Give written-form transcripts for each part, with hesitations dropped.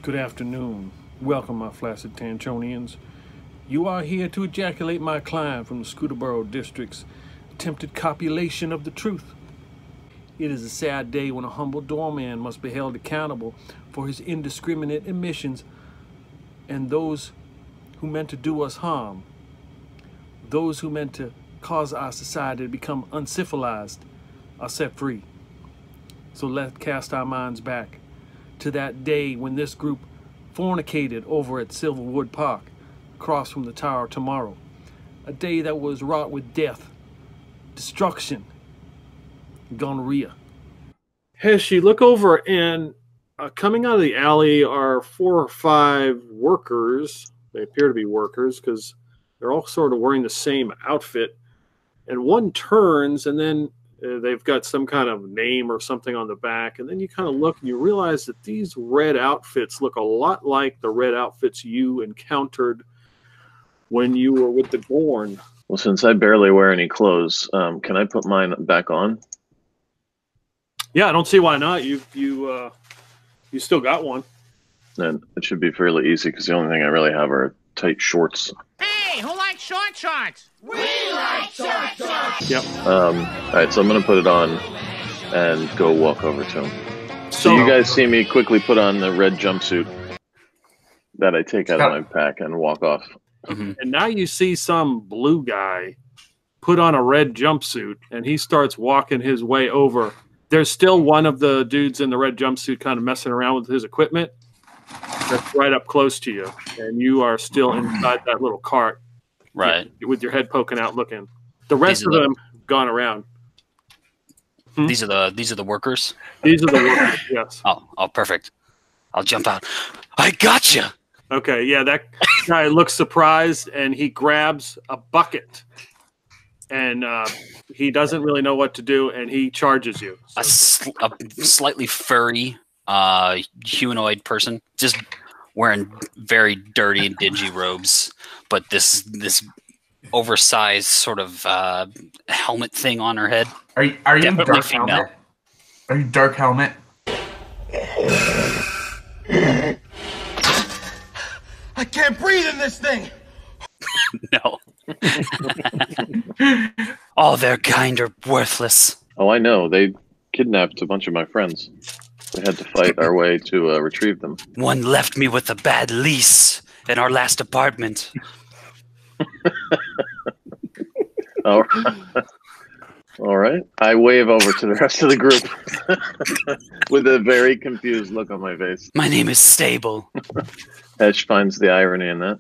Good afternoon. Welcome, my flaccid Tanchonians. You are here to ejaculate my client from the Scooterboro District's attempted copulation of the truth. It is a sad day when a humble doorman must be held accountable for his indiscriminate emissions, and those who meant to do us harm, those who meant to cause our society to become uncivilized, are set free. So let's cast our minds back to that day when this group fornicated over at Silverwood Park, across from the Tower of Tomorrow. A day that was wrought with death, destruction, gonorrhea. Heshi, look over, and coming out of the alley are 4 or 5 workers. They appear to be workers because they're all sort of wearing the same outfit. And one turns, and then they've got some kind of name or something on the back. And then you kind of look and you realize that these red outfits look a lot like the red outfits you encountered when you were with the Gorn. Well, since I barely wear any clothes, can I put mine back on? Yeah, I don't see why not. You still got one. And it should be fairly easy because the only thing I really have are tight shorts. Hey, who likes short shorts? We like short shorts! Yep. All right, so I'm going to put it on and go walk over to him. So you guys see me quickly put on the red jumpsuit that I take out of my pack and walk off. And now you see some blue guy put on a red jumpsuit, and he starts walking his way over. There's still one of the dudes in the red jumpsuit kind of messing around with his equipment. That's right up close to you, and you are still inside that little cart, right? With your head poking out, looking. The rest of them have gone around. These are the workers. These are the workers. Yes. Oh, perfect. I'll jump out. I gotcha. Okay, yeah, that guy looks surprised, and he grabs a bucket, and he doesn't really know what to do, and he charges you. A slightly furry humanoid person, just wearing very dirty and dingy robes, but this oversized sort of helmet thing on her head. Are you Dark Helmet? Are you Dark Helmet? I can't breathe in this thing! No. All their kind are worthless. Oh, I know. They kidnapped a bunch of my friends. We had to fight our way to retrieve them. One left me with a bad lease in our last apartment. All right. I wave over to the rest of the group with a very confused look on my face. My name is Stable. Hesh finds the irony in that.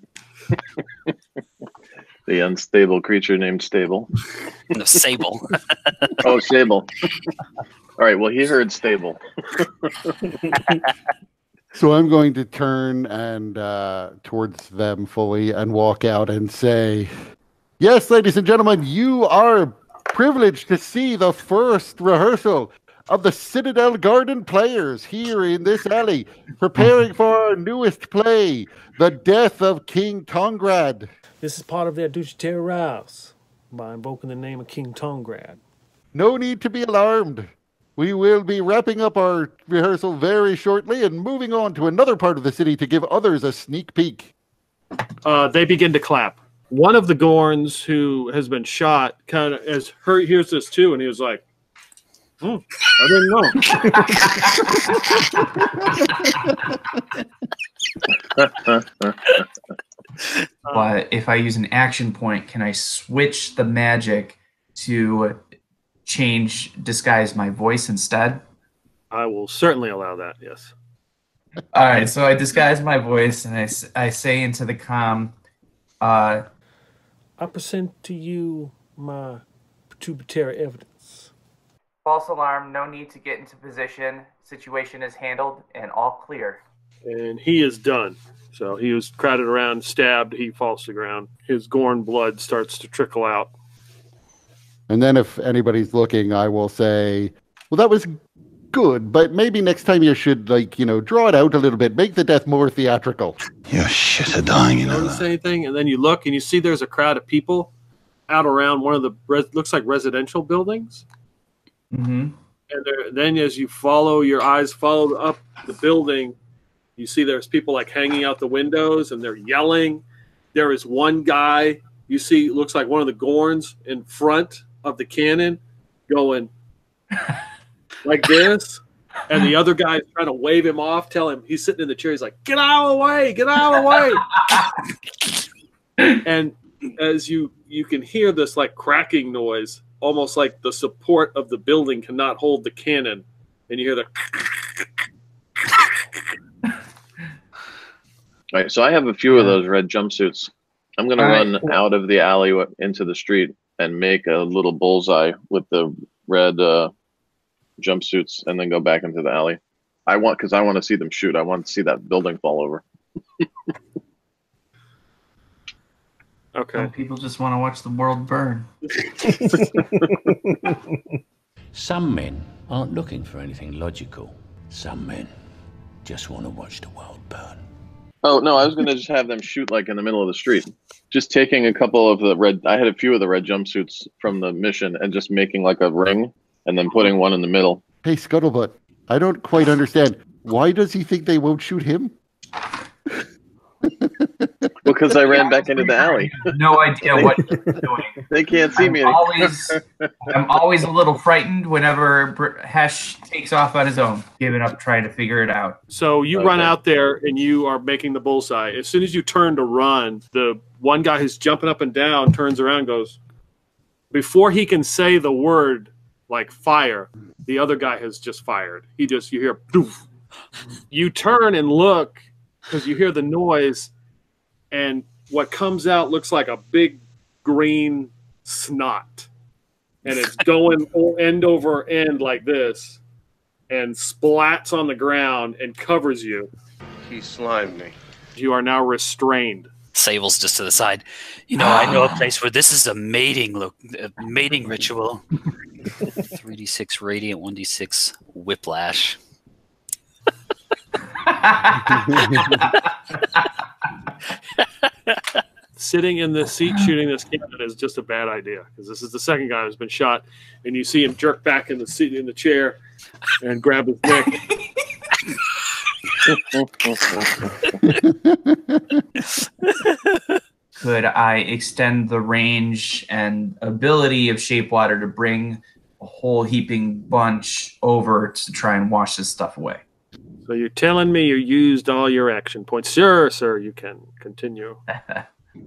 The unstable creature named Stable. No, Sable. Oh, Sable. All right, well, he heard Stable. So I'm going to turn and towards them fully and walk out and say, yes, ladies and gentlemen, you are privileged to see the first rehearsal of the Citadel Garden Players here in this alley, preparing for our newest play, The Death of King Tongrad. This is part of their duty to rouse by invoking the name of King Tongrad. No need to be alarmed. We will be wrapping up our rehearsal very shortly and moving on to another part of the city to give others a sneak peek. They begin to clap. One of the Gorns who has been shot kind of hears this too, and he was like, I didn't know. But if I use an action point, can I switch the magic to disguise my voice instead? I will certainly allow that, yes. All right, so I disguise my voice, and I say into the comm, I present to you my pituitary evidence. false alarm, no need to get into position, situation is handled, and all clear. And he is done. So he was crowded around, stabbed, he falls to the ground. His Gorn blood starts to trickle out. And then if anybody's looking, I will say, well, that was good, but maybe next time you should, draw it out a little bit, make the death more theatrical. You're shit at dying, you know Notice anything, and then you look and you see there's a crowd of people out around one of the looks like residential buildings. Mm-hmm. And then as you your eyes follow up the building, You see there's people like hanging out the windows and they're yelling. There is one guy you see looks like one of the Gorns in front of the cannon going like this. And the other guy is trying to wave him off, tell him he's sitting in the chair. He's like, get out of the way, get out of the way. And as you can hear this like cracking noise, almost like the support of the building cannot hold the cannon. And you hear the All right, so I have a few of those red jumpsuits. I'm going to run out of the alley into the street and make a little bullseye with the red jumpsuits, and then go back into the alley. Because I want to see them shoot. I want to see that building fall over. Okay. Some people just want to watch the world burn. Some men aren't looking for anything logical. Some men just want to watch the world burn. Oh, no, I was going to just have them shoot like in the middle of the street. Just taking a couple of the red, I had a few of the red jumpsuits from the mission and just making like a ring and then putting one in the middle. Hey, Scuttlebutt, I don't quite understand. Why does he think they won't shoot him? Because I ran back into the alley. No idea what you're doing. They can't see me. I'm always a little frightened whenever Hesh takes off on his own, giving up trying to figure it out. So you run out there and you are making the bullseye. As soon as you turn to run, the one guy who's jumping up and down turns around and goes, before he can say the word like fire, the other guy has just fired. You hear poof. You turn and look because you hear the noise, and what comes out looks like a big green snot. And it's going end over end like this and splats on the ground and covers you. He slimed me. You are now restrained. Sable's just to the side. You know, I know a place where this is a mating ritual. 3d6 radiant, 1d6 whiplash. Sitting in this seat shooting this cannon is just a bad idea because this is the second guy who's been shot, and you see him jerk back in the seat in the chair and grab his neck. Could I extend the range and ability of Shapewater to bring a whole heaping bunch over to try and wash this stuff away? So you're telling me you used all your action points? Sure, sir, you can continue.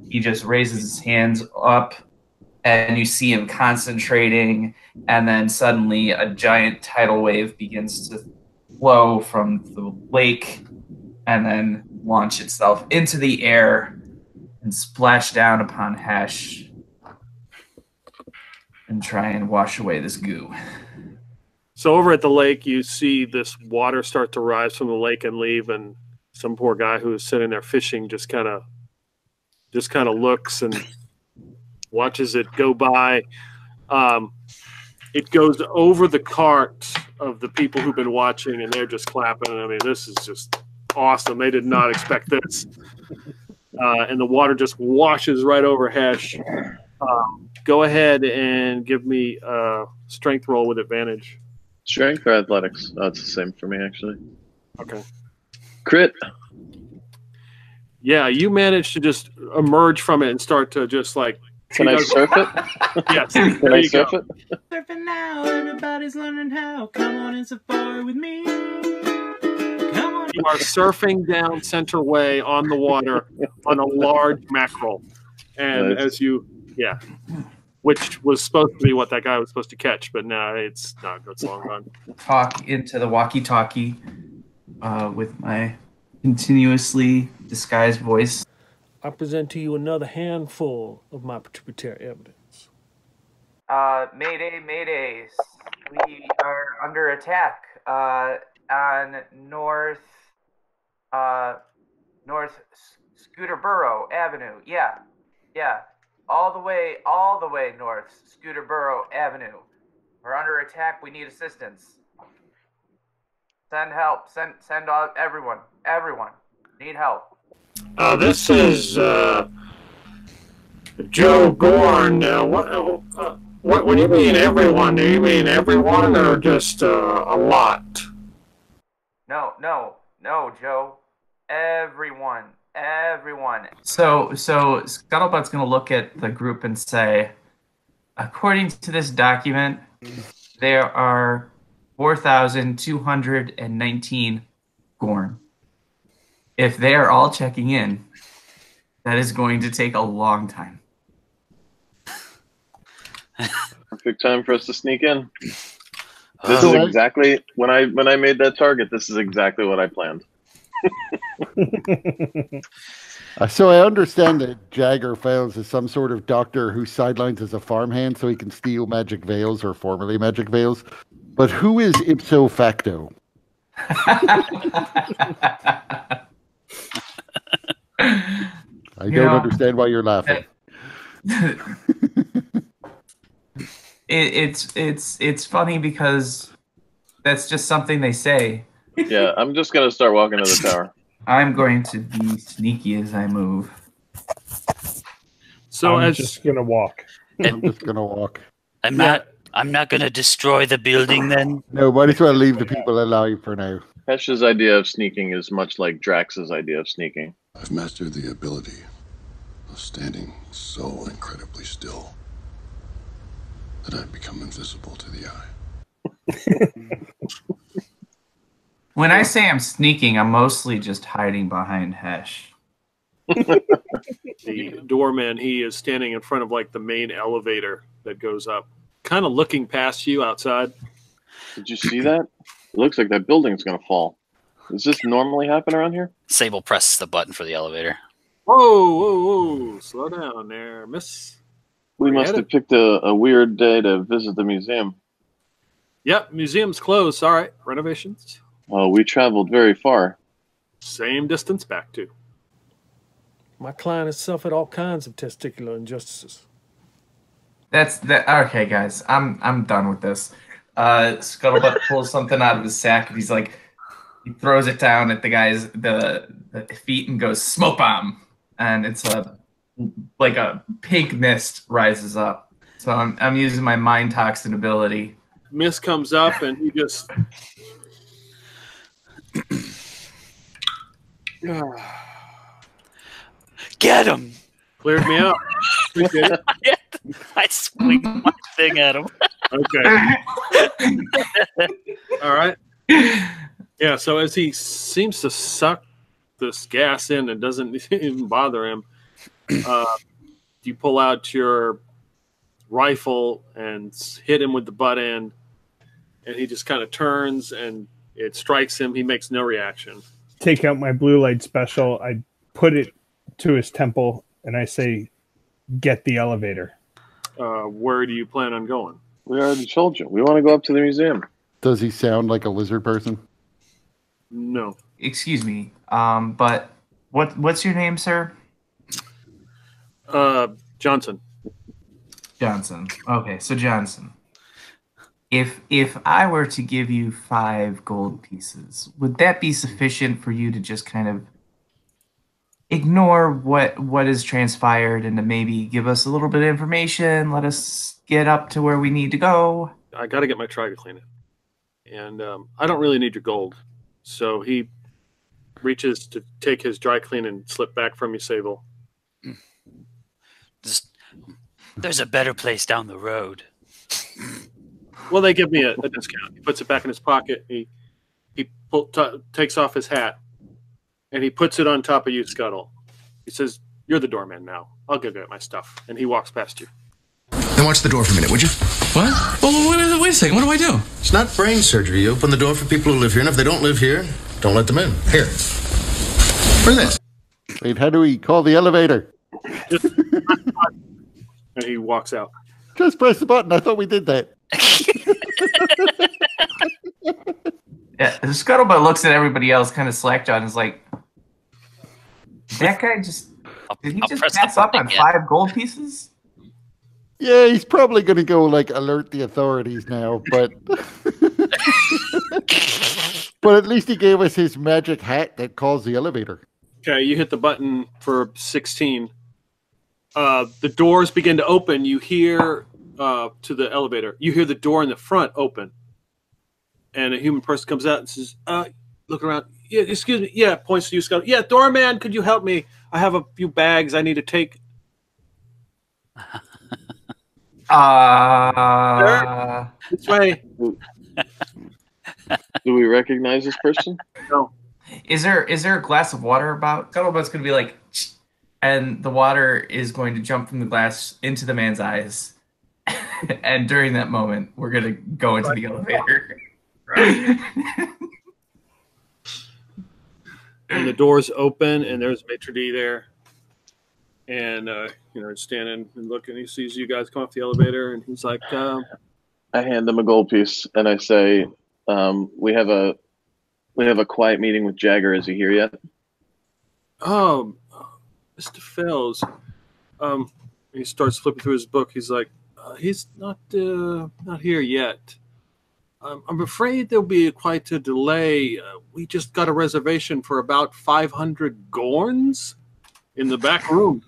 He just raises his hands up, and you see him concentrating, and then suddenly a giant tidal wave begins to flow from the lake and then launch itself into the air and splash down upon Hesh and try and wash away this goo. So over at the lake, you see this water start to rise from the lake and leave, and some poor guy who is sitting there fishing just kind of looks and watches it go by. It goes over the cart of the people who've been watching, and they're just clapping. I mean, this is just awesome. They did not expect this. And the water just washes right over Hesh. Go ahead and give me a strength roll with advantage. Strength or athletics? Oh, it's the same for me, actually. Okay. Crit. Yeah, you managed to just emerge from it and start to just like... Can I surf it? Yes. Can I surf it? Surfing now, everybody's learning how. Come on and safari with me. Come on. You are surfing down Center Way on the water on a large mackerel. And Nice. as you... Yeah. Which was supposed to be what that guy was supposed to catch, but now it's not. It's long gone. Talk into the walkie-talkie with my continuously disguised voice. I present to you another handful of my pituitary evidence. Mayday, mayday. We are under attack on North Scooterboro Avenue. Yeah. All the way north, Scooterboro Avenue. We're under attack. We need assistance. Send help. Send everyone. Everyone. Need help. This is Joe Gorn. What do you mean everyone? Do you mean everyone or just a lot? No, Joe. Everyone. So Scuttlebutt's gonna look at the group and say, according to this document, there are 4,219 Gorn. If they are all checking in, that is going to take a long time. Perfect time for us to sneak in. This is exactly when I made that target. This is exactly what I planned. So I understand that Jagger Fells is some sort of doctor who sidelines as a farmhand so he can steal magic veils or formerly magic veils. But who is ipso facto? I don't understand why you're laughing. It's funny because that's just something they say. Yeah, I'm just gonna start walking to the tower. I'm going to be sneaky as I move. So I'm just gonna walk. I'm just gonna walk. I'm not gonna destroy the building then. No, might as well leave the people alive for now. Hesh's idea of sneaking is much like Drax's idea of sneaking. I've mastered the ability of standing so incredibly still that I've become invisible to the eye. When I say I'm sneaking, I'm mostly just hiding behind Hesh. The doorman, he is standing in front of like the main elevator that goes up, kind of looking past you outside. Did you see that? It looks like that building's gonna fall. Does this normally happen around here? Sable presses the button for the elevator. Whoa, slow down there, miss. We must have picked a weird day to visit the museum. Yep, museum's closed. All right, renovations. Oh, we traveled very far. Same distance back to. My client has suffered all kinds of testicular injustices. That's that. Okay, guys, I'm done with this. Scuttlebutt pulls something out of his sack and he throws it down at the guy's the feet and goes smoke bomb, and it's like a pink mist rises up. So I'm using my mind toxin ability. Mist comes up and he just. Get him! Cleared me out. Appreciate it. I swing my thing at him. Okay. All right. Yeah, so as he seems to suck this gas in and doesn't even bother him, you pull out your rifle and hit him with the butt end, and he just kind of turns and it strikes him. He makes no reaction. Take out my blue light special. I put it to his temple, and I say, get the elevator. Where do you plan on going? We already told you. We want to go up to the museum. Does he sound like a lizard person? No. Excuse me, but what's your name, sir? Johnson. Johnson. Okay, so Johnson. If I were to give you 5 gold pieces, would that be sufficient for you to just kind of ignore what has transpired and to maybe give us a little bit of information, let us get up to where we need to go? I got to get my try to clean it. And I don't really need your gold. So he reaches to take his dry clean and slip back from you, Sable. There's a better place down the road. Well, they give me a discount. He puts it back in his pocket. He takes off his hat, and he puts it on top of you, Scuttle. He says, "You're the doorman now. I'll go get my stuff." And he walks past you. Then watch the door for a minute, would you? What? Oh, wait a second. What do I do? It's not brain surgery. You open the door for people who live here, and if they don't live here, don't let them in. Here. Where's this? Wait, how do we call the elevator? And he walks out. Just press the button. I thought we did that. Yeah, Scuttlebutt looks at everybody else kind of slackjawed and is like, that guy did he just pass up on 5 gold pieces? Yeah, he's probably going to go alert the authorities now, but but at least he gave us his magic hat that calls the elevator. Okay, you hit the button for 16. The doors begin to open. You hear to the elevator. You hear the door in the front open, and a human person comes out and says, "Look around. Yeah, excuse me. Yeah, points to you, Scott. Yeah, Doorman, could you help me? I have a few bags I need to take. This way. Do we recognize this person? No. Is there a glass of water about? Scuttlebutt's gonna be like, and the water is going to jump from the glass into the man's eyes. And during that moment, we're gonna go into the elevator. And the doors open, and there's Maitre D there. And, standing and looking. He sees you guys come off the elevator, and he's like, I hand him a gold piece, and I say, we have a quiet meeting with Jagger. Is he here yet? Oh, Mr. Fells. He starts flipping through his book. He's like, he's not here yet. I'm afraid there'll be quite a delay. We just got a reservation for about 500 Gorns in the back room.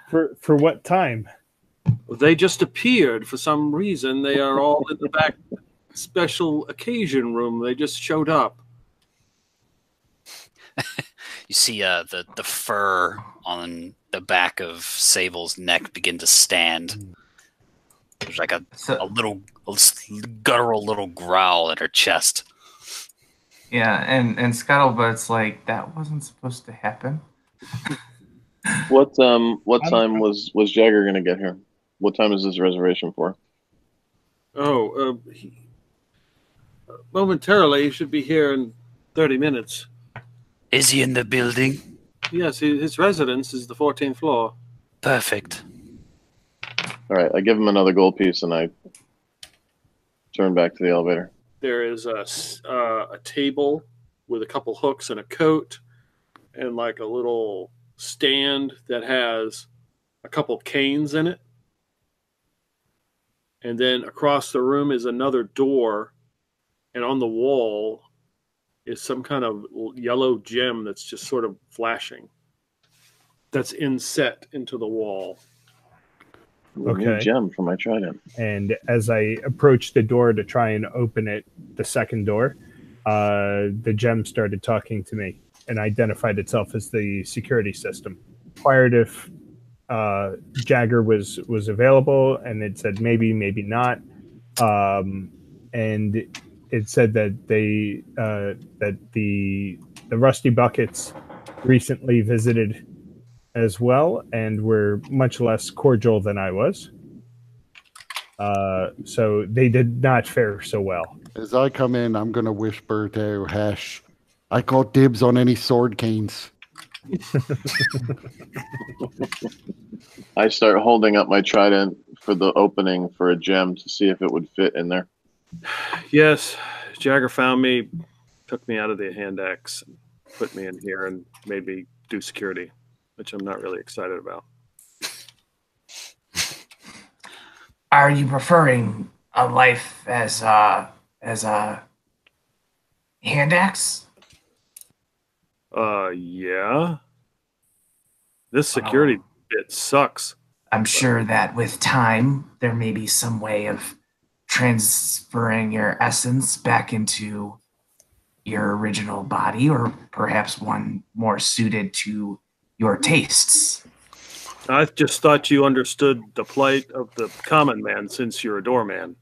For what time? They just appeared for some reason. They are all in the back special occasion room. They just showed up. You see the fur on the back of Sable's neck begin to stand. There's like a guttural little growl at her chest. Yeah, and Scuttlebutt's like, that wasn't supposed to happen. What time was Jagger gonna get here? What time is this reservation for? Momentarily, he should be here in 30 minutes. Is he in the building? Yes, his residence is the 14th floor. Perfect. All right, I give him another gold piece, and I turn back to the elevator. There is a table with a couple hooks and a coat, and like a little stand that has a couple canes in it. And then across the room is another door, and on the wall is some kind of yellow gem that's just sort of flashing. That's inset into the wall. Okay. New gem for my trident. And as I approached the door to try and open it, the second door, the gem started talking to me and identified itself as the security system. Inquired if Jagger was available, and it said maybe not. And it said that that the Rusty Buckets recently visited as well, and were much less cordial than I was. So they did not fare so well. As I come in, I'm going to whisper to Hesh, I call dibs on any sword canes. I start holding up my trident for the opening for a gem to see if it would fit in there. Yes, Jagger found me, took me out of the hand axe, and put me in here, and made me do security, which I'm not really excited about. Are you preferring a life as a hand axe? Yeah. This security bit sucks. I'm sure that with time, there may be some way of transferring your essence back into your original body, or perhaps one more suited to your tastes. I just thought you understood the plight of the common man since you're a doorman.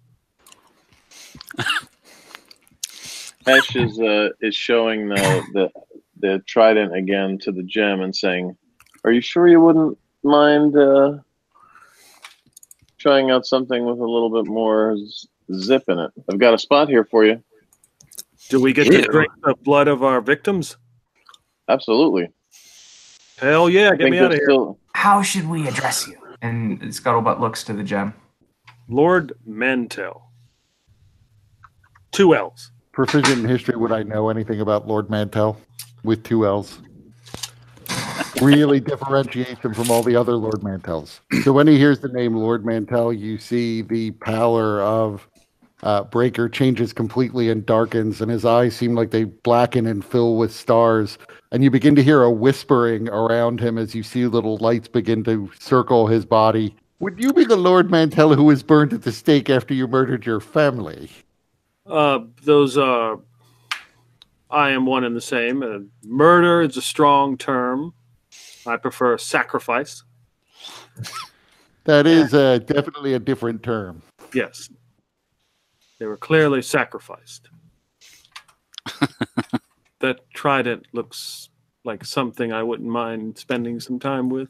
Hesh is showing the trident again to the gem and saying, "Are you sure you wouldn't mind trying out something with a little bit more zip in it? I've got a spot here for you." Do we get to drink the blood of our victims? Absolutely. Hell yeah, get me out of here. How should we address you? And Scuttlebutt looks to the gem. Lord Mantell. 2 L's. Proficient in history, would I know anything about Lord Mantell with 2 L's? Really differentiates him from all the other Lord Mantells. So when he hears the name Lord Mantell, you see the pallor of Breaker changes completely and darkens, and his eyes seem like they blacken and fill with stars. And you begin to hear a whispering around him as you see little lights begin to circle his body. Would you be the Lord Mantell who was burned at the stake after you murdered your family? Those I am one and the same. Murder is a strong term. I prefer sacrifice. That is definitely a different term. Yes. They were clearly sacrificed. That trident looks like something I wouldn't mind spending some time with.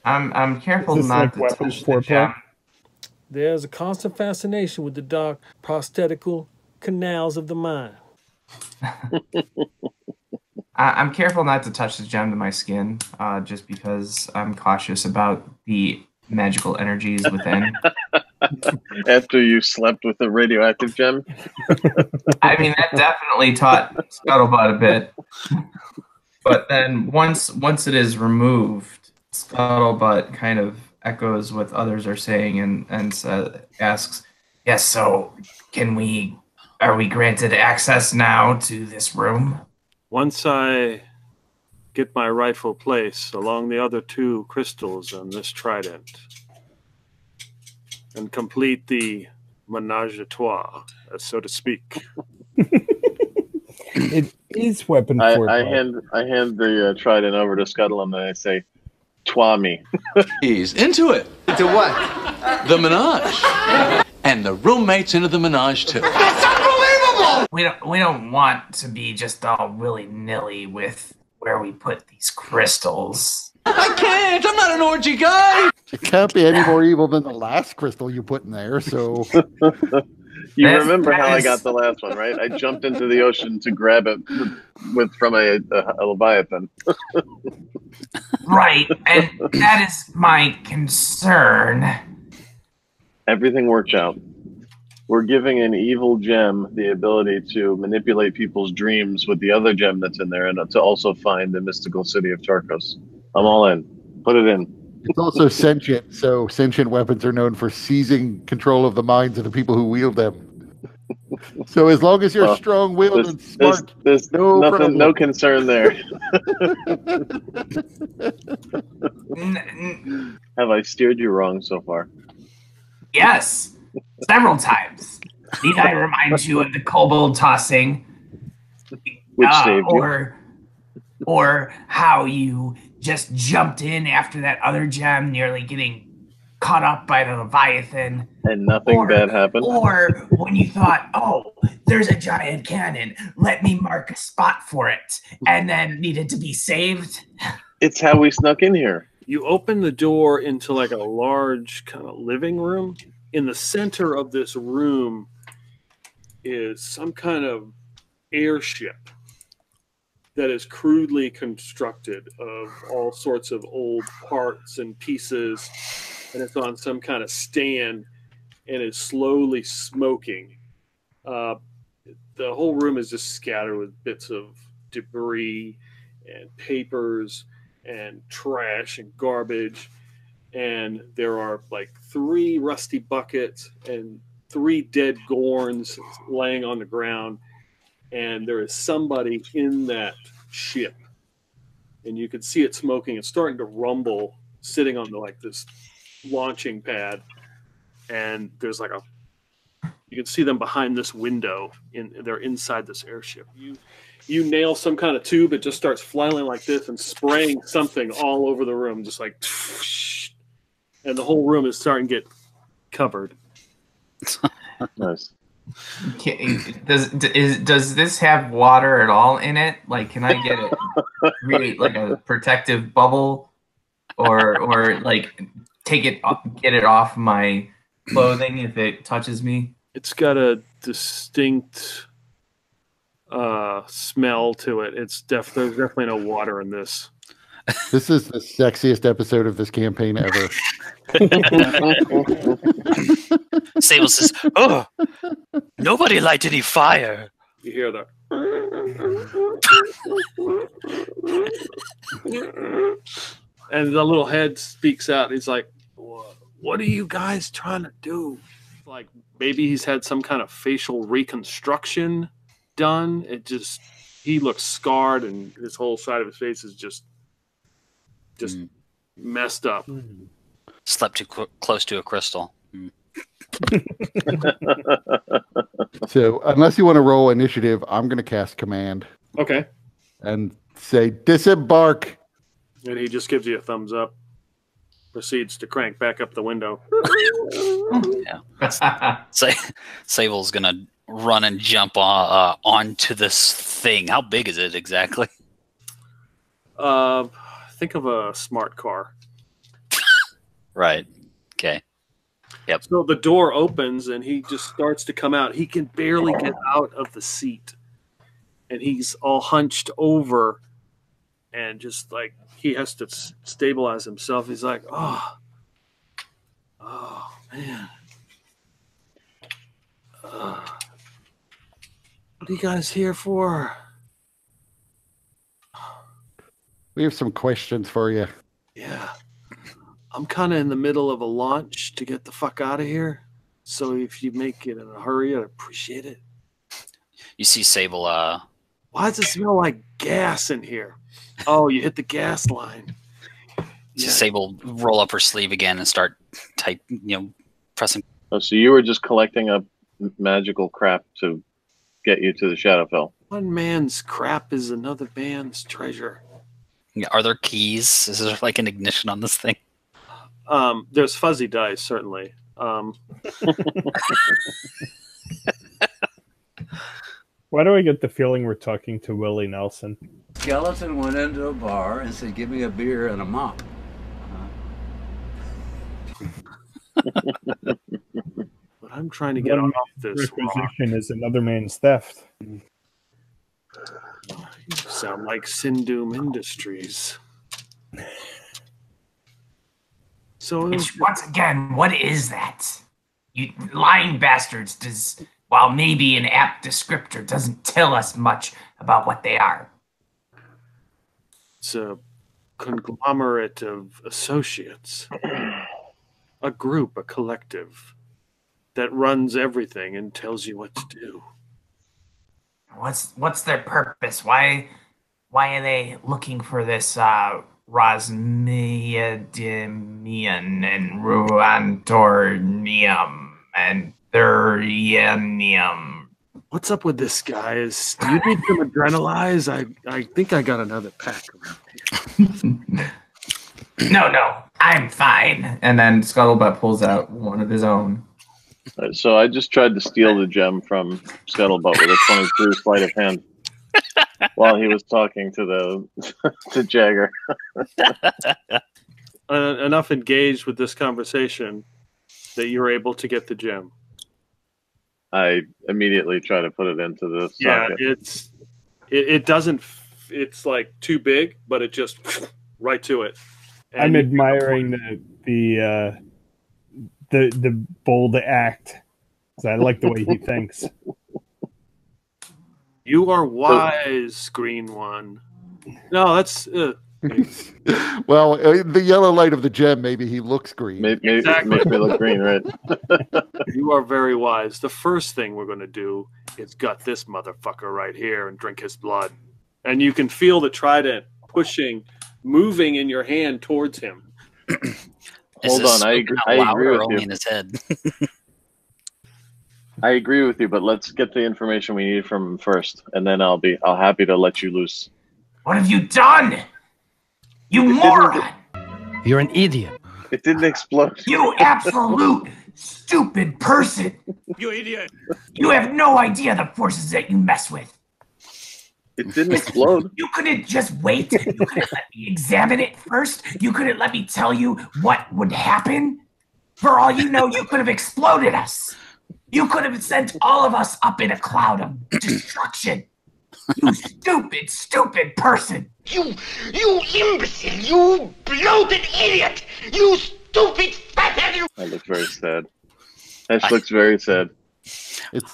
I'm careful Is this not like to weapons touch the foreplay? gem. There's a constant fascination with the dark, prosthetical canals of the mind. I'm careful not to touch the gem to my skin, just because I'm cautious about the magical energies within. After you slept with a radioactive gem? I mean, that definitely taught Scuttlebutt a bit. But then once it is removed, Scuttlebutt kind of echoes what others are saying and asks, "Yes, so are we granted access now to this room?" Once I get my rightful place along the other two crystals on this trident and complete the menage a trois, so to speak. It is weapon I foreplay. hand the trident over to Scuttle and I say, "Twa me." He's into it. Into what? The menage. And the roommates into the menage too. That's unbelievable! We don't want to be just all willy-nilly with where we put these crystals. I can't. I'm not an orgy guy. It can't be any more evil than the last crystal you put in there, so... You remember how I got the last one, right? I jumped into the ocean to grab it from a Leviathan. Right, and that is my concern. Everything worked out. We're giving an evil gem the ability to manipulate people's dreams with the other gem that's in there and to also find the mystical city of Tarkos. I'm all in. Put it in. It's also sentient, so sentient weapons are known for seizing control of the minds of the people who wield them. So as long as you're strong-willed and smart, there's no concern there. Have I steered you wrong so far? Yes, several times. Need I remind you of the kobold tossing? Which saved you. Or how you just jumped in after that other gem, nearly getting caught up by the Leviathan. And nothing bad happened? Or when you thought, oh, there's a giant cannon, let me mark a spot for it, and then needed to be saved. It's how we snuck in here. You open the door into like a large kind of living room. In the center of this room is some kind of airship that is crudely constructed of all sorts of old parts and pieces, and it's on some kind of stand and is slowly smoking. The whole room is just scattered with bits of debris and papers and trash and garbage, and there are like 3 rusty buckets and 3 dead gorns laying on the ground, and there is somebody in that ship, and you can see it smoking. It's starting to rumble, sitting on this launching pad, and there's like you can see them behind this window. They're inside this airship. You nail some kind of tube, it just starts flailing like this and spraying something all over the room, just like, and the whole room is starting to get covered. Nice. Does this have water at all in it? Like, can I get it really like a protective bubble, or like get it off my clothing if it touches me? It's got a distinct smell to it. There's definitely no water in this. This is the sexiest episode of this campaign ever. Sable says, "Oh, nobody light any fire." You hear that? And the little head speaks out. He's like, "What are you guys trying to do?" Like maybe he's had some kind of facial reconstruction done. He looks scarred, and his whole side of his face is just messed up. Slept too close to a crystal. So, unless you want to roll initiative, I'm going to cast command. Okay. And say, disembark. And he just gives you a thumbs up. Proceeds to crank back up the window. Yeah. Sable's going to run and jump onto this thing. How big is it exactly? Think of a smart car. Right. Okay. Yep. So the door opens and he just starts to come out. He can barely get out of the seat. And he's all hunched over and just like he has to stabilize himself. He's like, oh man. What are you guys here for? We have some questions for you. Yeah. I'm kind of in the middle of a launch to get the fuck out of here. So if you make it in a hurry, I'd appreciate it. You see Sable. Why does it smell like gas in here? Oh, you hit the gas line. Yeah. Sable roll up her sleeve again and start pressing. Oh, so you were just collecting up magical crap to get you to the Shadowfell. One man's crap is another man's treasure. Yeah, are there keys? Is there like an ignition on this thing? There's fuzzy dice, certainly. Why do I get the feeling we're talking to Willie Nelson? Skeleton went into a bar and said, "Give me a beer and a mop." But I'm trying to get off this requisition is another man's theft. You sound like Sindoom Industries. So once again, what is that? You lying bastards. While maybe an apt descriptor doesn't tell us much about what they are. It's a conglomerate of associates. A group, a collective that runs everything and tells you what to do. What's their purpose? Why are they looking for this Rosmiadimian and Ruantornium and Thurianium? What's up with this, guys? Do you need some adrenalize? I think I got another pack around here. No, I'm fine. And then Scuttlebutt pulls out one of his own. So I just tried to steal the gem from Scuttlebutt with a 23 sleight of hand while he was talking to to Jagger. Enough engaged with this conversation that you were able to get the gem. I immediately try to put it into the socket. Yeah, it doesn't. It's like too big, but it just right to it. And I'm admiring the bold act. I like the way he thinks. You are wise, Green One. No, that's. Well, the yellow light of the gem, maybe he looks green. Exactly. Make me look green, right? You are very wise. The first thing we're going to do is gut this motherfucker right here and drink his blood. And you can feel the trident moving in your hand towards him. Hold on, I agree with you. In his head. I agree with you, but let's get the information we need from him first, and then I'll happy to let you loose. What have you done? You moron! You're an idiot. It didn't explode. You absolute stupid person! You idiot! You have no idea the forces that you mess with. It didn't explode. You couldn't just wait. You couldn't let me examine it first. You couldn't let me tell you what would happen. For all you know, you could have exploded us. You could have sent all of us up in a cloud of destruction. You stupid, stupid person. You imbecile! You bloated idiot! You stupid fathead! That looks very sad. That looks very sad. It's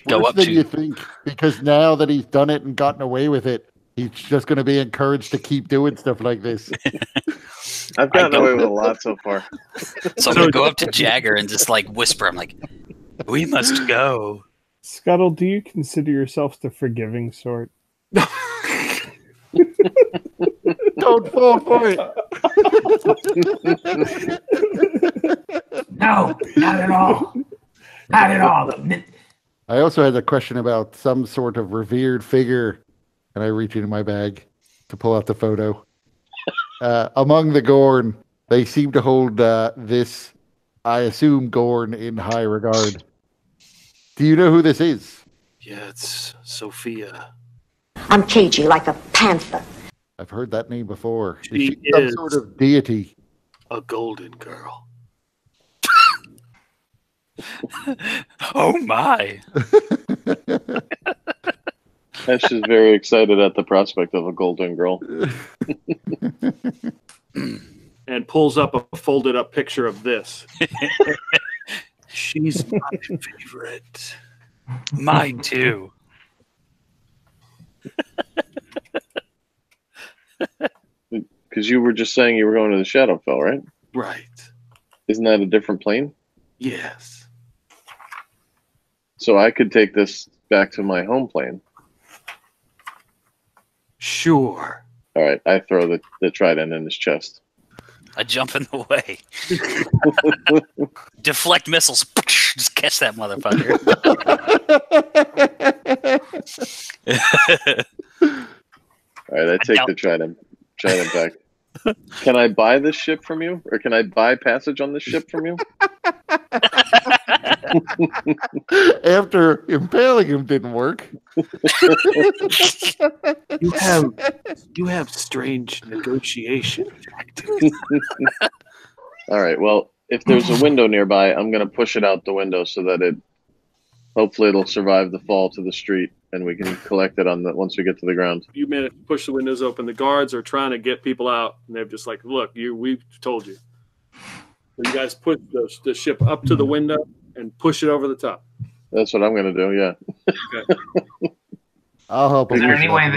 go worse up than to you think, because now that he's done it and gotten away with it, he's just going to be encouraged to keep doing stuff like this. I've gotten away with a lot so far. So I'm going to go up to Jagger and just like whisper, I'm like, we must go. Scuttle, do you consider yourself the forgiving sort? Don't fall for it. No, No, not at all. Not at all. I also had a question about some sort of revered figure, and I reach into my bag to pull out the photo. Among the Gorn, they seem to hold this, I assume, Gorn in high regard. Do you know who this is? Yeah, it's Sophia. I'm cagey like a panther. I've heard that name before. She some is sort of deity? a golden girl. Oh my! Ash is very excited at the prospect of a golden girl. And pulls up a folded up picture of this. She's my favorite. Mine too. Because you were just saying you were going to the Shadowfell, right? Right. Isn't that a different plane? Yes. So I could take this back to my home plane. Sure. All right, I throw the trident in his chest. I jump in the way. Deflect missiles. Just catch that motherfucker. All right, I take the trident back. Can I buy this ship from you? Or can I buy passage on this ship from you? After impaling him didn't work. You have strange negotiation tactics. All right, well, if there's a window nearby, I'm going to push it out the window so that hopefully it'll survive the fall to the street, and we can collect it once we get to the ground. You managed to push the windows open. The guards are trying to get people out, and they're just like, "Look, we've told you." So you guys push the ship up to the window and push it over the top. That's what I'm going to do. Yeah. Okay. I'll help. Is there any way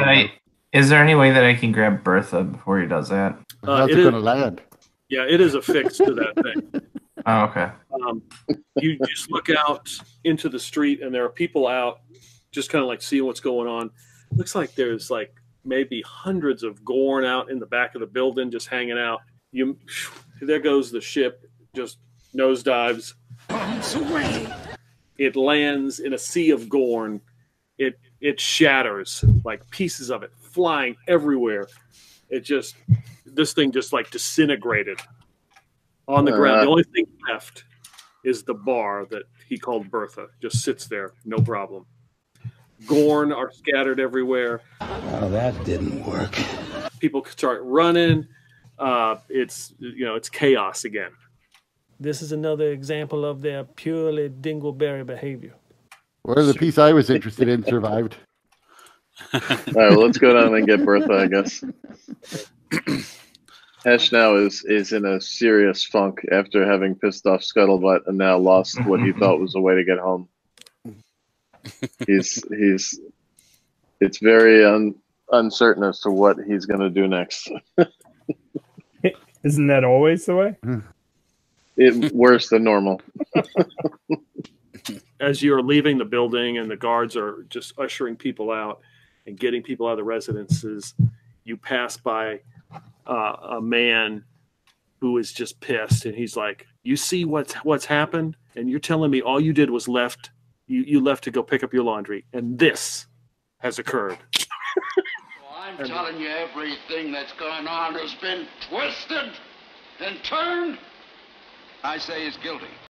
that I can grab Bertha before he does that? How's it going to land? Yeah, it is affixed to that thing. Oh, okay. You just look out into the street, and there are people out, just kind of like seeing what's going on. Looks like there's like maybe hundreds of Gorn out in the back of the building, just hanging out. There goes the ship, just nosedives. It lands in a sea of Gorn. It shatters, like pieces of it flying everywhere. This thing just like disintegrated on the ground. The only thing left is the bar that he called Bertha. Just sits there, no problem. Gorn are scattered everywhere. Oh, that didn't work. People start running. It's chaos again. This is another example of their purely dingleberry behavior. Well, the piece I was interested in survived. All right, well, let's go down and get Bertha, I guess. Hesh now is in a serious funk after having pissed off Scuttlebutt and now lost what he thought was a way to get home. It's very uncertain as to what he's going to do next. Isn't that always the way? Worse than normal. As you're leaving the building and the guards are just ushering people out and getting people out of the residences, you pass by a man who is just pissed, and he's like, "You see what's happened, and you're telling me all you did was you left to go pick up your laundry, and this has occurred." I'm telling you, everything that's going on has been twisted and turned. I say he's guilty.